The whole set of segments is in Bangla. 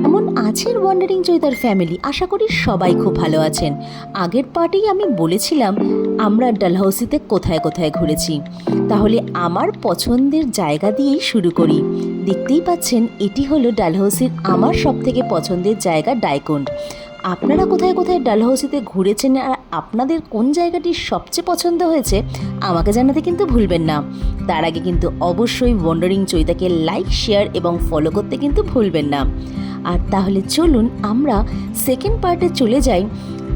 কেমন আছেন ওয়ান্ডারিং চৈতার ফ্যামিলি? আশা করি সবাই খুব ভালো আছেন। আগের পার্টেই আমি বলেছিলাম আমরা ডালহৌসিতে কোথায় কোথায় ঘুরেছি। তাহলে আমার পছন্দের জায়গা দিয়েই শুরু করি। দেখতেই পাচ্ছেন এটি হলো ডালহৌসির আমার সবথেকে পছন্দের জায়গা ডাইকন্ড। আপনারা কোথায় কোথায় ডালহৌসিতে ঘুরেছেন আর আপনাদের কোন জায়গাটি সবচেয়ে পছন্দ হয়েছে আমাকে জানাতে কিন্তু ভুলবেন না। তার আগে কিন্তু অবশ্যই ওয়ান্ডারিং চৈতাকে লাইক, শেয়ার এবং ফলো করতে কিন্তু ভুলবেন না। আর তাহলে চলুন আমরা সেকেন্ড পার্টে চলে যাই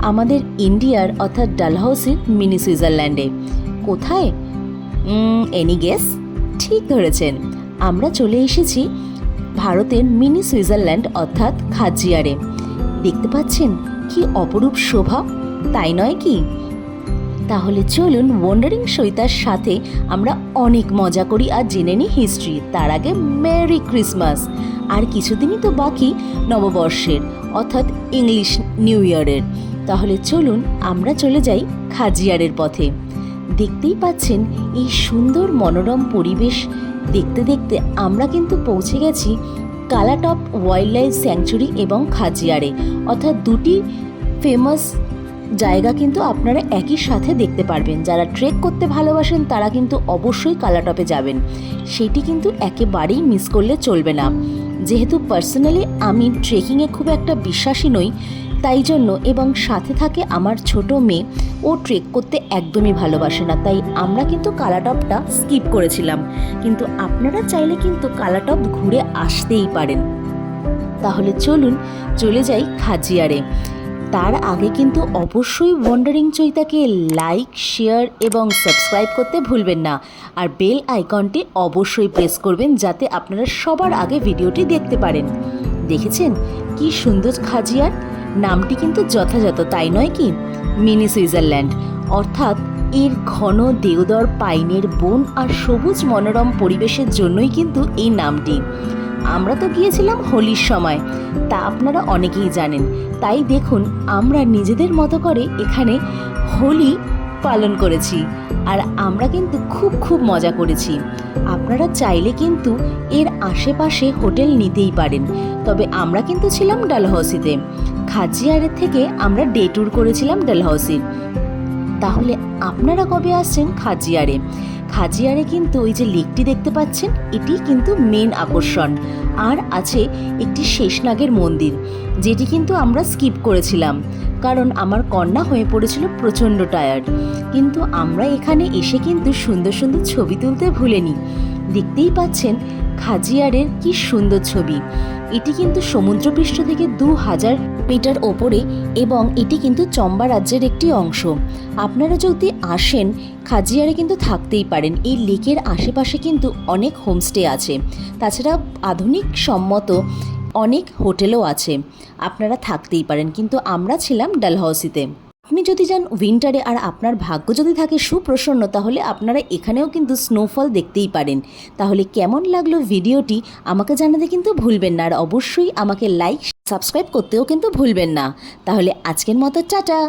আমাদের ইন্ডিয়ার অর্থাৎ ডালহৌসির মিনি সুইজারল্যান্ডে। কোথায়? Any guess? ঠিক ধরেছেন, আমরা চলে এসেছি ভারতের মিনি সুইজারল্যান্ড অর্থাৎ খাজিয়ারে। দেখতে পাচ্ছেন কি অপরূপ শোভা, তাই নয় কি? তাহলে চলুন ওয়ান্ডারিং সৈতার সাথে আমরা অনেক মজা করি আর জেনে নিই হিস্ট্রি। তার আগে মেরি ক্রিসমাস। আর কিছুদিনই তো বাকি নববর্ষের অর্থাৎ ইংলিশ নিউ ইয়ারের। তাহলে চলুন আমরা চলে যাই খাজিয়ারের পথে। দেখতেই পাচ্ছেন এই সুন্দর মনোরম পরিবেশ দেখতে দেখতে আমরা কিন্তু পৌঁছে গেছি কালাটপ ওয়াইল্ড লাইফ স্যাংচুরি এবং খাজিয়ারে, অর্থাৎ দুটি ফেমাস জায়গা কিন্তু আপনারা একই সাথে দেখতে পারবেন। যারা ট্রেক করতে ভালোবাসেন তারা কিন্তু অবশ্যই কালাটপে যাবেন, সেটি কিন্তু একেবারেই মিস করলে চলবে না। যেহেতু পার্সোনালি আমি ট্রেকিংয়ে খুব একটা বিশ্বাসী নই, তাই জন্য, এবং সাথে থাকে আমার ছোট মেয়ে, ও ট্রেক করতে একদমই ভালোবাসে না, তাই আমরা কিন্তু কালাটপটা স্কিপ করেছিলাম। কিন্তু আপনারা চাইলে কিন্তু কালাটপ ঘুরে আসতেই পারেন। তাহলে চলুন চলে যাই খাজিয়ারে। তার আগে কিন্তু অবশ্যই ওয়ান্ডারিং চৈতাকে লাইক, শেয়ার এবং সাবস্ক্রাইব করতে ভুলবেন না। আর বেল আইকনটি অবশ্যই প্রেস করবেন যাতে আপনারা সবার আগে ভিডিওটি দেখতে পারেন। দেখেছেন কি সুন্দর খাজিয়ার? নামটি কিন্তু যথাযথ, তাই নয় কি? মিনি সুইজারল্যান্ড, অর্থাৎ এর ঘন দেওদর পাইনের বন আর সবুজ মনোরম পরিবেশের জন্যই কিন্তু এই নামটি। আমরা তো গিয়েছিলাম হোলির সময়, তা আপনারা অনেকেই জানেন। তাই দেখুন আমরা নিজেদের মতো করে এখানে হোলি পালন করেছি আর আমরা কিন্তু খুব মজা করেছি। আপনারা চাইলে কিন্তু এর আশেপাশে হোটেল নিতেই পারেন, তবে আমরা কিন্তু ছিলাম ডালহৌসিতে। খাজিয়ারের থেকে আমরা ডে ট্যুর করেছিলাম ডালহৌসির। তাহলে আপনারা কবে আসছেন খাজিয়ারে? খাজিয়ারে কিন্তু ওই যে লেকটি দেখতে পাচ্ছেন, এটি কিন্তু মেন আকর্ষণ। আর আছে একটি শেষনাগের মন্দির, যেটি কিন্তু আমরা স্কিপ করেছিলাম কারণ আমার কন্যা হয়ে পড়েছিল প্রচণ্ড টায়ার্ড। কিন্তু আমরা এখানে এসে কিন্তু সুন্দর সুন্দর ছবি তুলতে ভুলিনি। দেখতেই পাচ্ছেন খাজিয়ারের কি সুন্দর ছবি। এটি কিন্তু সমুদ্রপৃষ্ঠ থেকে 2000 মিটার ওপরে এবং এটি কিন্তু চম্বা রাজ্যের একটি অংশ। আপনারা যদি আসেন খাজিয়ারে কিন্তু থাকতেই পারেন। এই লেকের আশেপাশে কিন্তু অনেক হোমস্টে আছে, তাছাড়া আধুনিক সম্মত অনেক হোটেলও আছে, আপনারা থাকতেই পারেন। কিন্তু আমরা ছিলাম ডালহৌসিতে। আপনি যদি যান উইন্টারে আর আপনার ভাগ্য যদি থাকে সুপ্রসন্ন, তাহলে আপনারা এখানেও কিন্তু স্নোফল দেখতেই পারেন। তাহলে কেমন লাগলো ভিডিওটি আমাকে জানাতে কিন্তু ভুলবেন না, আর অবশ্যই আমাকে লাইক, সাবস্ক্রাইব করতেও কিন্তু ভুলবেন না। তাহলে আজকের মতো টাটা।